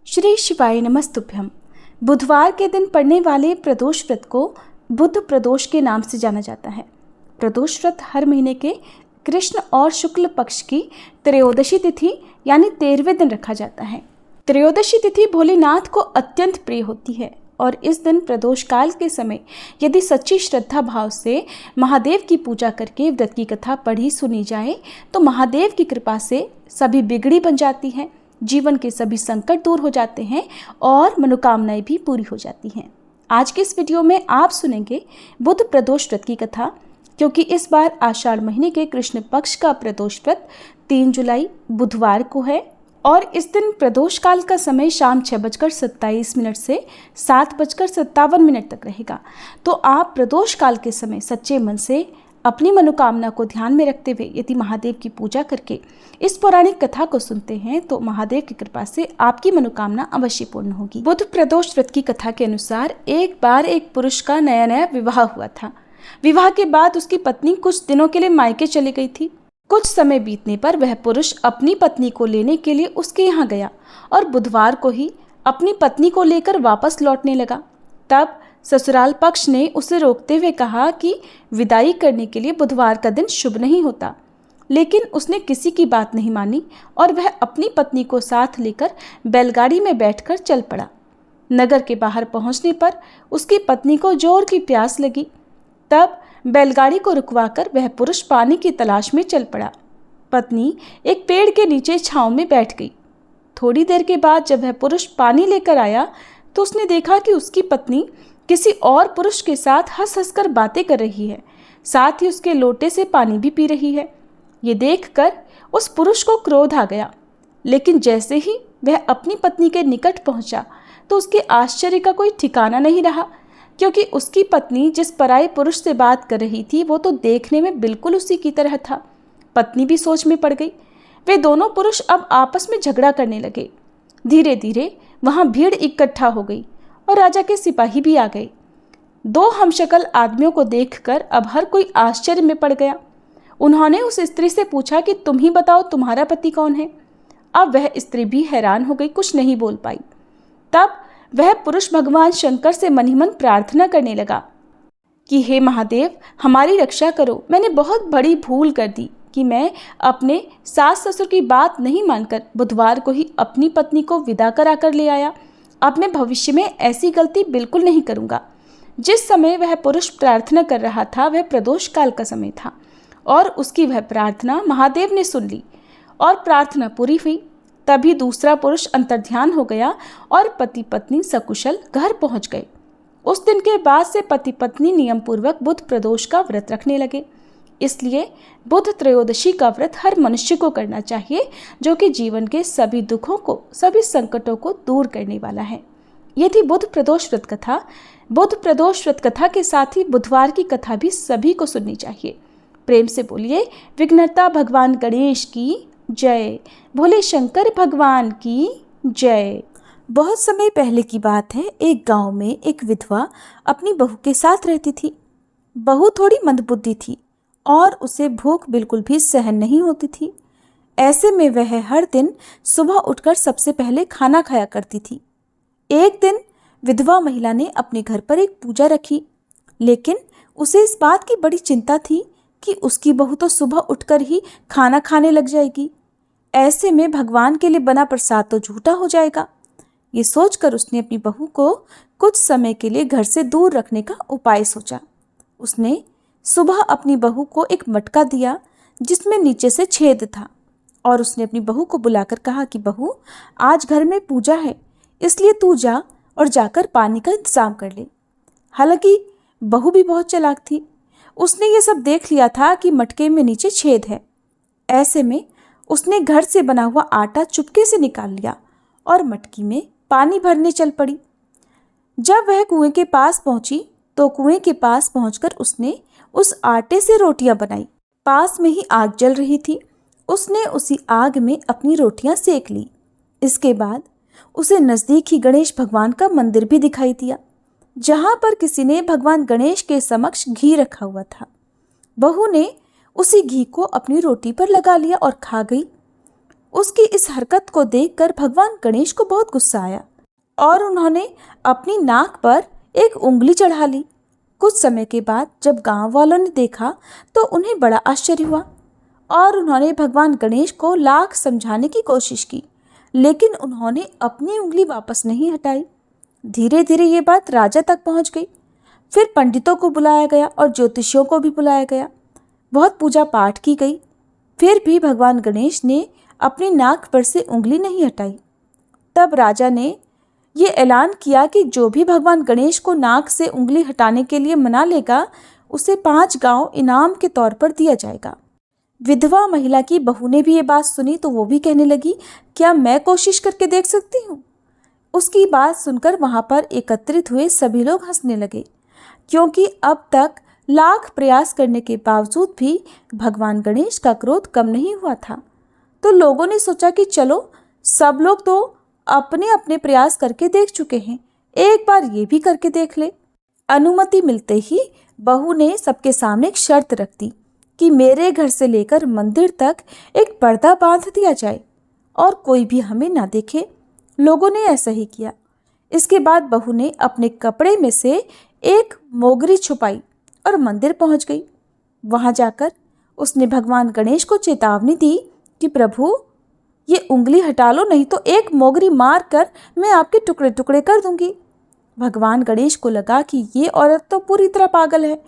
श्री शिवाय नमस्तुभ्यम। बुधवार के दिन पड़ने वाले प्रदोष व्रत को बुध प्रदोष के नाम से जाना जाता है। प्रदोष व्रत हर महीने के कृष्ण और शुक्ल पक्ष की त्रयोदशी तिथि यानी 13वें दिन रखा जाता है। त्रयोदशी तिथि भोलेनाथ को अत्यंत प्रिय होती है और इस दिन प्रदोष काल के समय यदि सच्ची श्रद्धा भाव से महादेव की पूजा करके व्रत की कथा पढ़ी सुनी जाए तो महादेव की कृपा से सभी बिगड़ी बन जाती है, जीवन के सभी संकट दूर हो जाते हैं और मनोकामनाएं भी पूरी हो जाती हैं। आज के इस वीडियो में आप सुनेंगे बुध प्रदोष व्रत की कथा, क्योंकि इस बार आषाढ़ महीने के कृष्ण पक्ष का प्रदोष व्रत 3 जुलाई बुधवार को है और इस दिन प्रदोष काल का समय शाम 6:27 से 7:57 तक रहेगा। तो आप प्रदोष काल के समय सच्चे मन से अपनी मनोकामना को ध्यान में रखते हुए यदि महादेव की पूजा करके इस पौराणिक कथा को सुनते हैं तो महादेव की कृपा से आपकी मनोकामना अवश्य पूर्ण होगी। बुध प्रदोष व्रत की कथा के अनुसार एक बार एक पुरुष का नया विवाह हुआ था। विवाह के बाद उसकी पत्नी कुछ दिनों के लिए मायके चली गई थी। कुछ समय बीतने पर वह पुरुष अपनी पत्नी को लेने के लिए उसके यहाँ गया और बुधवार को ही अपनी पत्नी को लेकर वापस लौटने लगा। तब ससुराल पक्ष ने उसे रोकते हुए कहा कि विदाई करने के लिए बुधवार का दिन शुभ नहीं होता, लेकिन उसने किसी की बात नहीं मानी और वह अपनी पत्नी को साथ लेकर बैलगाड़ी में बैठकर चल पड़ा। नगर के बाहर पहुंचने पर उसकी पत्नी को जोर की प्यास लगी। तब बैलगाड़ी को रुकवाकर वह पुरुष पानी की तलाश में चल पड़ा। पत्नी एक पेड़ के नीचे छांव में बैठ गई। थोड़ी देर के बाद जब वह पुरुष पानी लेकर आया तो उसने देखा कि उसकी पत्नी किसी और पुरुष के साथ हंस हंसकर बातें कर रही है, साथ ही उसके लोटे से पानी भी पी रही है। ये देखकर उस पुरुष को क्रोध आ गया, लेकिन जैसे ही वह अपनी पत्नी के निकट पहुंचा तो उसके आश्चर्य का कोई ठिकाना नहीं रहा, क्योंकि उसकी पत्नी जिस पराये पुरुष से बात कर रही थी वो तो देखने में बिल्कुल उसी की तरह था। पत्नी भी सोच में पड़ गई। वे दोनों पुरुष अब आपस में झगड़ा करने लगे। धीरे धीरे वहां भीड़ इकट्ठा हो गई और राजा के सिपाही भी आ गए। 2 हमशक्ल आदमियों को देखकर अब हर कोई आश्चर्य में पड़ गया। उन्होंने उस स्त्री से पूछा कि तुम ही बताओ तुम्हारा पति कौन है। अब वह स्त्री भी हैरान हो गई, कुछ नहीं बोल पाई। तब वह पुरुष भगवान शंकर से मन ही मन प्रार्थना करने लगा कि हे महादेव, हमारी रक्षा करो। मैंने बहुत बड़ी भूल कर दी कि मैं अपने सास ससुर की बात नहीं मानकर बुधवार को ही अपनी पत्नी को विदा करा कर ले आया। अब मैं भविष्य में ऐसी गलती बिल्कुल नहीं करूँगा। जिस समय वह पुरुष प्रार्थना कर रहा था वह प्रदोष काल का समय था और उसकी वह प्रार्थना महादेव ने सुन ली और प्रार्थना पूरी हुई। तभी दूसरा पुरुष अंतर्ध्यान हो गया और पति पत्नी सकुशल घर पहुंच गए। उस दिन के बाद से पति पत्नी नियम पूर्वक बुध प्रदोष का व्रत रखने लगे। इसलिए बुध त्रयोदशी का व्रत हर मनुष्य को करना चाहिए, जो कि जीवन के सभी दुखों को, सभी संकटों को दूर करने वाला है। ये थी बुध प्रदोष व्रत कथा। बुध प्रदोष व्रत कथा के साथ ही बुधवार की कथा भी सभी को सुननी चाहिए। प्रेम से बोलिए विघ्नहर्ता भगवान गणेश की जय, भोले शंकर भगवान की जय। बहुत समय पहले की बात है। एक गांव में एक विधवा अपनी बहू के साथ रहती थी। बहू थोड़ी मंदबुद्धि थी और उसे भूख बिल्कुल भी सहन नहीं होती थी। ऐसे में वह हर दिन सुबह उठकर सबसे पहले खाना खाया करती थी। एक दिन विधवा महिला ने अपने घर पर एक पूजा रखी, लेकिन उसे इस बात की बड़ी चिंता थी कि उसकी बहू तो सुबह उठकर ही खाना खाने लग जाएगी। ऐसे में भगवान के लिए बना प्रसाद तो झूठा हो जाएगा। ये सोचकर उसने अपनी बहू को कुछ समय के लिए घर से दूर रखने का उपाय सोचा। उसने सुबह अपनी बहू को एक मटका दिया जिसमें नीचे से छेद था और उसने अपनी बहू को बुलाकर कहा कि बहू, आज घर में पूजा है, इसलिए तू जा और जाकर पानी का इंतजाम कर ले। हालांकि बहू भी बहुत चालाक थी। उसने ये सब देख लिया था कि मटके में नीचे छेद है। ऐसे में उसने घर से बना हुआ आटा चुपके से निकाल लिया और मटकी में पानी भरने चल पड़ी। जब वह कुएं के पास पहुंची तो कुएं के पास पहुंचकर उसने उस आटे से रोटियां बनाई। पास में ही आग जल रही थी। उसने उसी आग में अपनी रोटियां सेक ली। इसके बाद उसे नज़दीक ही गणेश भगवान का मंदिर भी दिखाई दिया, जहां पर किसी ने भगवान गणेश के समक्ष घी रखा हुआ था। बहू ने उसी घी को अपनी रोटी पर लगा लिया और खा गई। उसकी इस हरकत को देखकर भगवान गणेश को बहुत गुस्सा आया और उन्होंने अपनी नाक पर एक उंगली चढ़ा ली। कुछ समय के बाद जब गांव वालों ने देखा तो उन्हें बड़ा आश्चर्य हुआ और उन्होंने भगवान गणेश को लाख समझाने की कोशिश की, लेकिन उन्होंने अपनी उंगली वापस नहीं हटाई। धीरे धीरे ये बात राजा तक पहुंच गई। फिर पंडितों को बुलाया गया और ज्योतिषियों को भी बुलाया गया। बहुत पूजा पाठ की गई, फिर भी भगवान गणेश ने अपनी नाक पर से उंगली नहीं हटाई। तब राजा ने ये ऐलान किया कि जो भी भगवान गणेश को नाक से उंगली हटाने के लिए मना लेगा उसे 5 गांव इनाम के तौर पर दिया जाएगा। विधवा महिला की बहू ने भी ये बात सुनी तो वो भी कहने लगी, क्या मैं कोशिश करके देख सकती हूँ? उसकी बात सुनकर वहाँ पर एकत्रित हुए सभी लोग हंसने लगे, क्योंकि अब तक लाख प्रयास करने के बावजूद भी भगवान गणेश का क्रोध कम नहीं हुआ था। तो लोगों ने सोचा कि चलो, सब लोग तो अपने अपने प्रयास करके देख चुके हैं, एक बार ये भी करके देख ले। अनुमति मिलते ही बहू ने सबके सामने एक शर्त रख दी कि मेरे घर से लेकर मंदिर तक एक पर्दा बांध दिया जाए और कोई भी हमें ना देखे। लोगों ने ऐसा ही किया। इसके बाद बहू ने अपने कपड़े में से एक मोगरी छुपाई और मंदिर पहुंच गई। वहां जाकर उसने भगवान गणेश को चेतावनी दी कि प्रभु, ये उंगली हटा लो, नहीं तो एक मोगरी मार कर मैं आपके टुकड़े टुकड़े कर दूंगी। भगवान गणेश को लगा कि ये औरत तो पूरी तरह पागल है,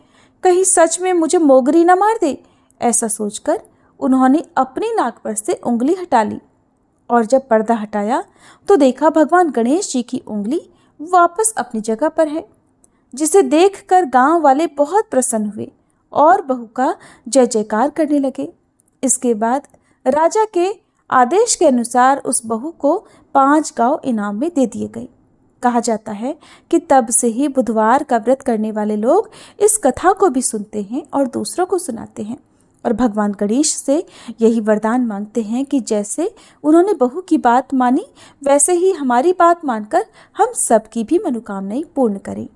कहीं सच में मुझे मोगरी ना मार दे। ऐसा सोचकर उन्होंने अपनी नाक पर से उंगली हटा ली और जब पर्दा हटाया तो देखा भगवान गणेश जी की उंगली वापस अपनी जगह पर है, जिसे देखकर गांव वाले बहुत प्रसन्न हुए और बहू का जय जयकार करने लगे। इसके बाद राजा के आदेश के अनुसार उस बहू को 5 गांव इनाम में दे दिए गए। कहा जाता है कि तब से ही बुधवार का व्रत करने वाले लोग इस कथा को भी सुनते हैं और दूसरों को सुनाते हैं और भगवान गणेश से यही वरदान मांगते हैं कि जैसे उन्होंने बहू की बात मानी वैसे ही हमारी बात मानकर हम सबकी भी मनोकामनाएं पूर्ण करें।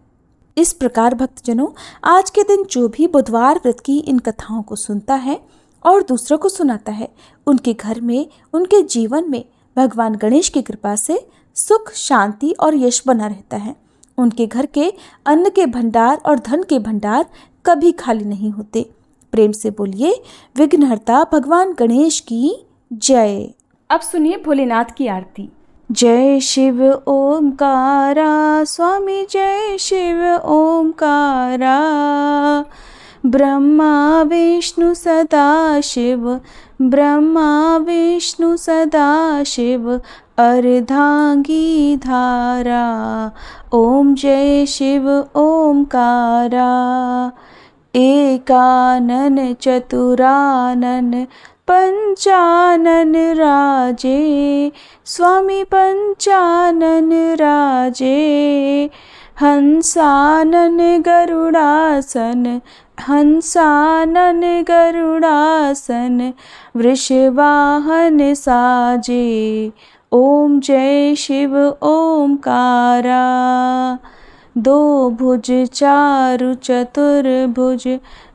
इस प्रकार भक्तजनों, आज के दिन जो भी बुधवार व्रत की इन कथाओं को सुनता है और दूसरों को सुनाता है, उनके घर में, उनके जीवन में भगवान गणेश की कृपा से सुख, शांति और यश बना रहता है। उनके घर के अन्न के भंडार और धन के भंडार कभी खाली नहीं होते। प्रेम से बोलिए विघ्नहर्ता भगवान गणेश की जय। अब सुनिए भोलेनाथ की आरती। जय शिव ओमकारा स्वामी, जय शिव ओमकारा। ब्रह्मा विष्णु सदा शिव, ब्रह्मा विष्णु सदा शिव, अर्धांगी धारा। ओम जय शिव ओमकारा। एकानन चतुरानन पंचानन राजे, स्वामी पंचानन राजे। हंसानन गरुड़ासन, हंसानन गरुड़ासन, वृषवाहन साजे। ओम जय शिव ओमकारा। 2 भुज 4 चतुर्भुज,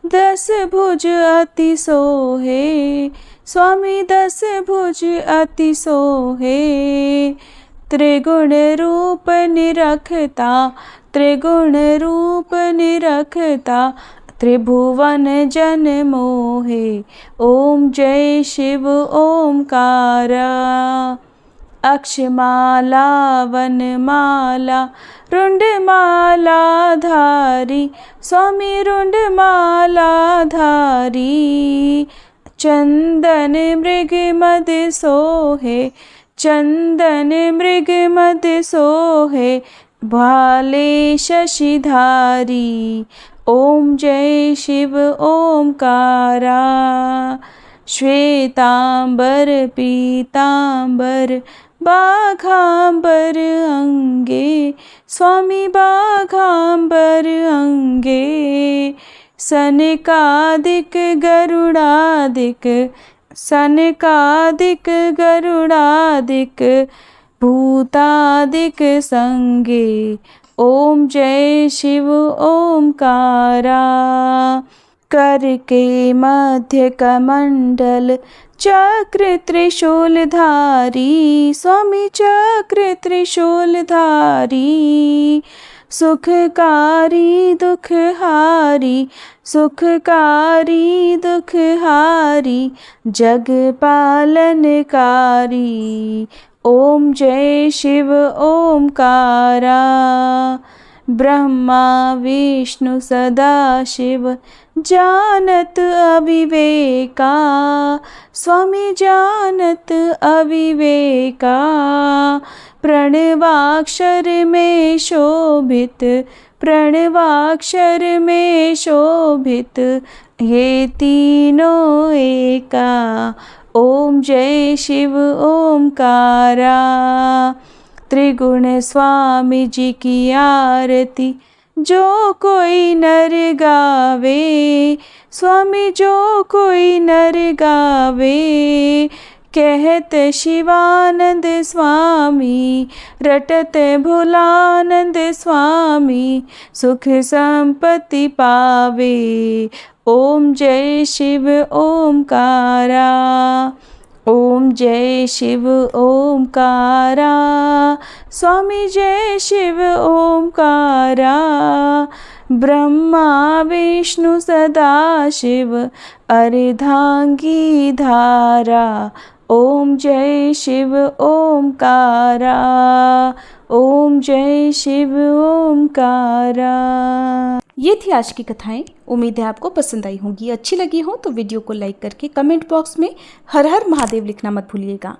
10 भुज अति सोहे, स्वामी 10 भुज अति सोहे। त्रिगुण रूप निरखता, त्रिगुण रूप निरखता, त्रिभुवन जन मोहे। ओम जय शिव ओमकारा। अक्षमाला वनमाला, रुंडमाला धारी, स्वामी रुंडमाला धारी। चंदन मृग मद सोहे, चंदन मृग मद सोहे, भाले शशिधारी। ओम जय शिव ओमकारा। श्वेतांबर पीतांबर, बाघांबर अंगे, स्वामी बाघांबर अंगे। सनकादिक गरुड़ादिक, सनकादिक गरुड़ादिक, भूतादिक संगे। ओम जय शिव ओमकारा। करके मध्य कमंडल चक्र त्रिशूलधारी, स्वामी चक्र त्रिशूलधारी। सुखकारी दुखहारी, सुखकारी दुखहारी, जग पालनकारी। ओम जय शिव ओमकारा। ब्रह्मा विष्णु सदा शिव जानत अविवेका, स्वामी जानत अविवेका। प्रणवाक्षर में शोभित, प्रणवाक्षर में शोभित, ये तीनों एका। ओम जय शिव ओमकारा। त्रिगुण स्वामी जी की आरती जो कोई नर गावे, स्वामी जो कोई नर गावे। कहत शिवानंद स्वामी, रटत भोलानंद स्वामी, सुख संपत्ति पावे। ओम जय शिव ओमकारा। ओम जय शिव ओमकारा। स्वामी जय शिव ओमकारा। ब्रह्मा विष्णु सदा शिव अर्धांगी धारा। ओम जय शिव ओमकारा। ओम जय शिव ओमकारा। ये थी आज की कथाएं। उम्मीद है आपको पसंद आई होंगी। अच्छी लगी हो तो वीडियो को लाइक करके कमेंट बॉक्स में हर हर महादेव लिखना मत भूलिएगा।